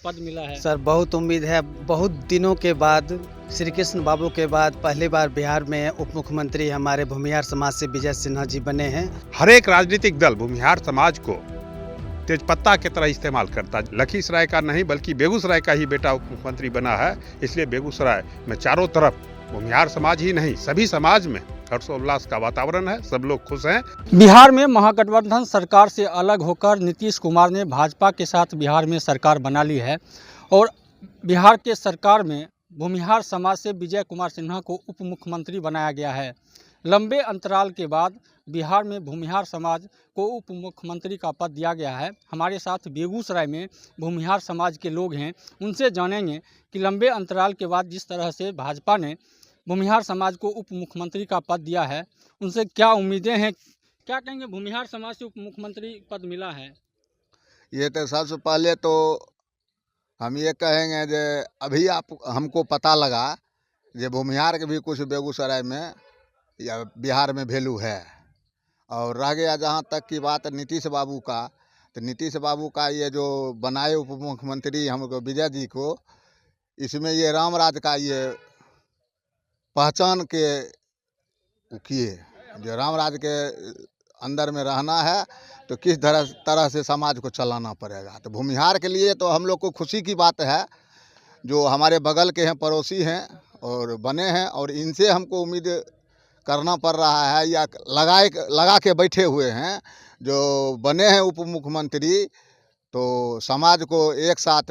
पद मिला है। सर बहुत उम्मीद है। बहुत दिनों के बाद श्री कृष्ण बाबू के बाद पहली बार बिहार में उप मुख्यमंत्री हमारे भूमिहार समाज से विजय सिन्हा जी बने हैं। हर एक राजनीतिक दल भूमिहार समाज को तेजपत्ता की तरह इस्तेमाल करता है। लखीसराय का नहीं बल्कि बेगूसराय का ही बेटा उप मुख्यमंत्री बना है, इसलिए बेगूसराय में चारों तरफ भूमिहार समाज ही नहीं सभी समाज में हर्षोल्लास का वातावरण है। सब लोग खुश हैं। बिहार में महागठबंधन सरकार से अलग होकर नीतीश कुमार ने भाजपा के साथ बिहार में सरकार बना ली है और बिहार के सरकार में भूमिहार समाज से विजय कुमार सिन्हा को उप मुख्यमंत्री बनाया गया है। लंबे अंतराल के बाद बिहार में भूमिहार समाज को उप मुख्यमंत्री का पद दिया गया है। हमारे साथ बेगूसराय में भूमिहार समाज के लोग हैं, उनसे जानेंगे कि लंबे अंतराल के बाद जिस तरह से भाजपा ने भूमिहार समाज को उप मुख्यमंत्री का पद दिया है, उनसे क्या उम्मीदें हैं। क्या कहेंगे, भूमिहार समाज से उप मुख्यमंत्री पद मिला है। ये तो सबसे पहले तो हम ये कहेंगे जे अभी आप हमको पता लगा जे भूमिहार के भी कुछ बेगूसराय में या बिहार में वैल्यू है। और रह गया जहाँ तक की बात नीतीश बाबू का, तो नीतीश बाबू का ये जो बनाए उप मुख्यमंत्री हमको विजय जी को, इसमें ये रामराज का ये पहचान के किए जो रामराज के अंदर में रहना है तो किस तरह से समाज को चलाना पड़ेगा। तो भूमिहार के लिए तो हम लोग को खुशी की बात है, जो हमारे बगल के हैं, पड़ोसी हैं और बने हैं, और इनसे हमको उम्मीद करना पड़ रहा है या लगा के बैठे हुए हैं जो बने हैं उप मुख्यमंत्री। तो समाज को एक साथ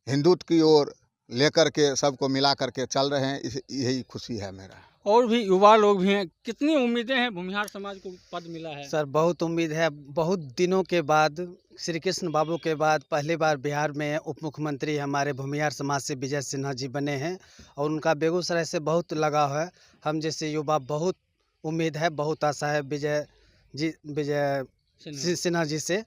हिंदुत्व की ओर लेकर के सबको मिला करके चल रहे हैं, यही खुशी है मेरा। और भी युवा लोग भी हैं, कितनी उम्मीदें हैं भूमिहार समाज को पद मिला है। सर बहुत उम्मीद है। बहुत दिनों के बाद श्री कृष्ण बाबू के बाद पहली बार बिहार में उप मुख्यमंत्री हमारे भूमिहार समाज से विजय सिन्हा जी बने हैं और उनका बेगूसराय से बहुत लगाव है। हम जैसे युवा बहुत उम्मीद है, बहुत आशा है विजय सिन्हा जी से,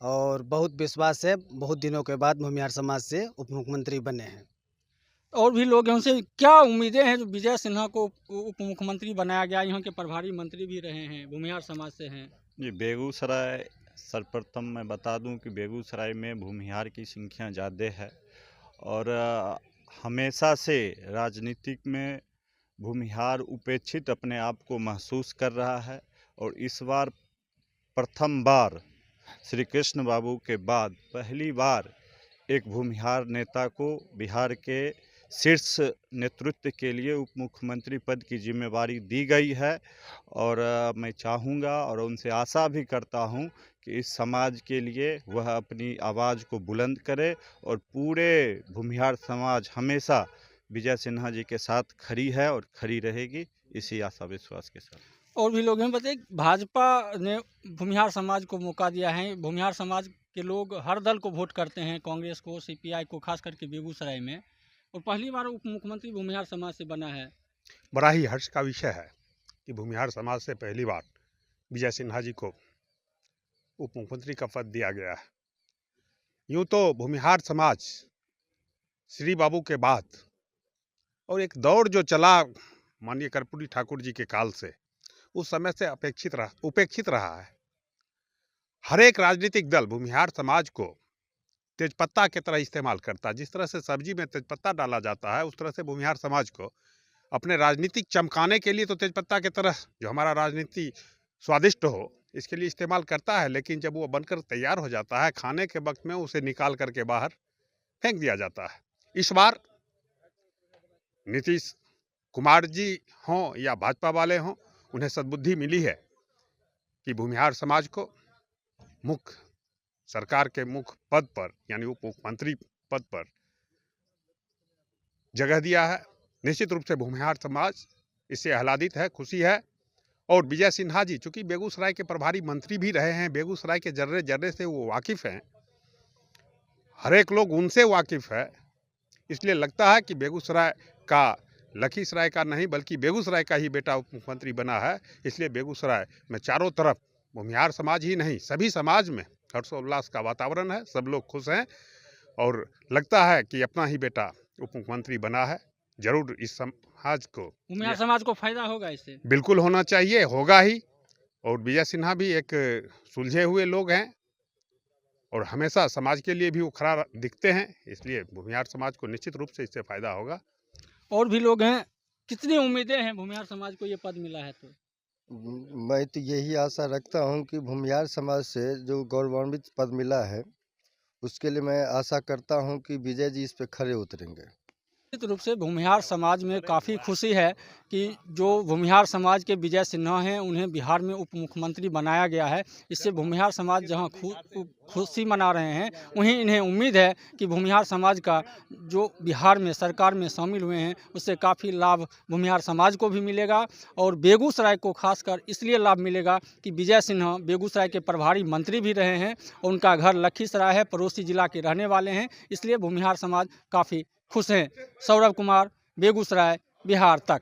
और बहुत विश्वास है। बहुत दिनों के बाद भूमिहार समाज से उप मुख्यमंत्री बने हैं। और भी लोग हैं, उनसे क्या उम्मीदें हैं जो विजय सिन्हा को उप मुख्यमंत्री बनाया गया। यहाँ के प्रभारी मंत्री भी रहे हैं, भूमिहार समाज से हैं। जी, बेगूसराय सर्वप्रथम मैं बता दूं कि बेगूसराय में भूमिहार की संख्या ज़्यादा है और हमेशा से राजनीतिक में भूमिहार उपेक्षित अपने आप को महसूस कर रहा है। और इस बार प्रथम बार श्री कृष्ण बाबू के बाद पहली बार एक भूमिहार नेता को बिहार के शीर्ष नेतृत्व के लिए उप मुख्यमंत्री पद की जिम्मेवारी दी गई है। और मैं चाहूँगा और उनसे आशा भी करता हूँ कि इस समाज के लिए वह अपनी आवाज़ को बुलंद करे और पूरे भूमिहार समाज हमेशा विजय सिन्हा जी के साथ खड़ी है और खड़ी रहेगी, इसी आशा विश्वास के साथ। और भी लोग हैं, बताइए, भाजपा ने भूमिहार समाज को मौका दिया है। भूमिहार समाज के लोग हर दल को वोट करते हैं, कांग्रेस को, सीपीआई को, खास करके बेगूसराय में, और पहली बार उप मुख्यमंत्री भूमिहार समाज से बना है। बड़ा ही हर्ष का विषय है कि भूमिहार समाज से पहली बार विजय सिन्हा जी को उप मुख्यमंत्री का पद दिया गया है। यूँ तो भूमिहार समाज श्री बाबू के बाद और एक दौर जो चला माननीय कर्पूरी ठाकुर जी के काल से, उस समय से उपेक्षित रहा है। हर एक राजनीतिक दल भूमिहार समाज को तेजपत्ता की तरह इस्तेमाल करता है। जिस तरह से सब्जी में तेजपत्ता डाला जाता है, उस तरह से भूमिहार समाज को अपने राजनीतिक चमकाने के लिए तो तेजपत्ता की तरह जो हमारा राजनीति स्वादिष्ट हो, इसके लिए इस्तेमाल करता है। लेकिन जब वो बनकर तैयार हो जाता है, खाने के वक्त में उसे निकाल करके बाहर फेंक दिया जाता है। इस बार नीतीश कुमार जी हों या भाजपा वाले हों, उन्हें सद्बुद्धि मिली है कि भूमिहार समाज को मुख्य सरकार के मुख्य पद पर यानी उप मुख्यमंत्री पद पर जगह दिया है। निश्चित रूप से भूमिहार समाज इससे आह्लादित है, खुशी है। और विजय सिन्हा जी चूंकि बेगूसराय के प्रभारी मंत्री भी रहे हैं, बेगूसराय के जर्रे जर्रे से वो वाकिफ हैं, हर एक लोग उनसे वाकिफ है, इसलिए लगता है कि बेगूसराय का लखीसराय का नहीं बल्कि बेगूसराय का ही बेटा उप मुख्यमंत्री बना है। इसलिए बेगूसराय में चारों तरफ भूमिहार समाज ही नहीं सभी समाज में हर्षोल्लास का वातावरण है। सब लोग खुश हैं और लगता है कि अपना ही बेटा उप मुख्यमंत्री बना है। जरूर इस समाज को, भूमिहार समाज को फायदा होगा इससे, बिल्कुल होना चाहिए, होगा ही। और विजय सिन्हा भी एक सुलझे हुए लोग हैं, और हमेशा समाज के लिए भी वो खरा दिखते हैं, इसलिए भूमिहार समाज को निश्चित रूप से इससे फायदा होगा। और भी लोग हैं, कितनी उम्मीदें हैं भूमिहार समाज को ये पद मिला है तो? मैं तो यही आशा रखता हूं कि भूमिहार समाज से जो गौरवान्वित पद मिला है उसके लिए मैं आशा करता हूं कि विजय जी इस पे खरे उतरेंगे। निश्चित रूप से भूमिहार समाज में काफ़ी खुशी है कि जो भूमिहार समाज के विजय सिन्हा हैं उन्हें बिहार में उप मुख्यमंत्री बनाया गया है। इससे भूमिहार समाज जहां खुशी मना रहे हैं, वहीं इन्हें उम्मीद है कि भूमिहार समाज का जो बिहार में सरकार में शामिल हुए हैं उससे काफ़ी लाभ भूमिहार समाज को भी मिलेगा। और बेगूसराय को खासकर इसलिए लाभ मिलेगा कि विजय सिन्हा बेगूसराय के प्रभारी मंत्री भी रहे हैं और उनका घर लखीसराय है, पड़ोसी जिला के रहने वाले हैं। इसलिए भूमिहार समाज काफ़ी खुश हैं। सौरभ कुमार, बेगूसराय, बिहार तक।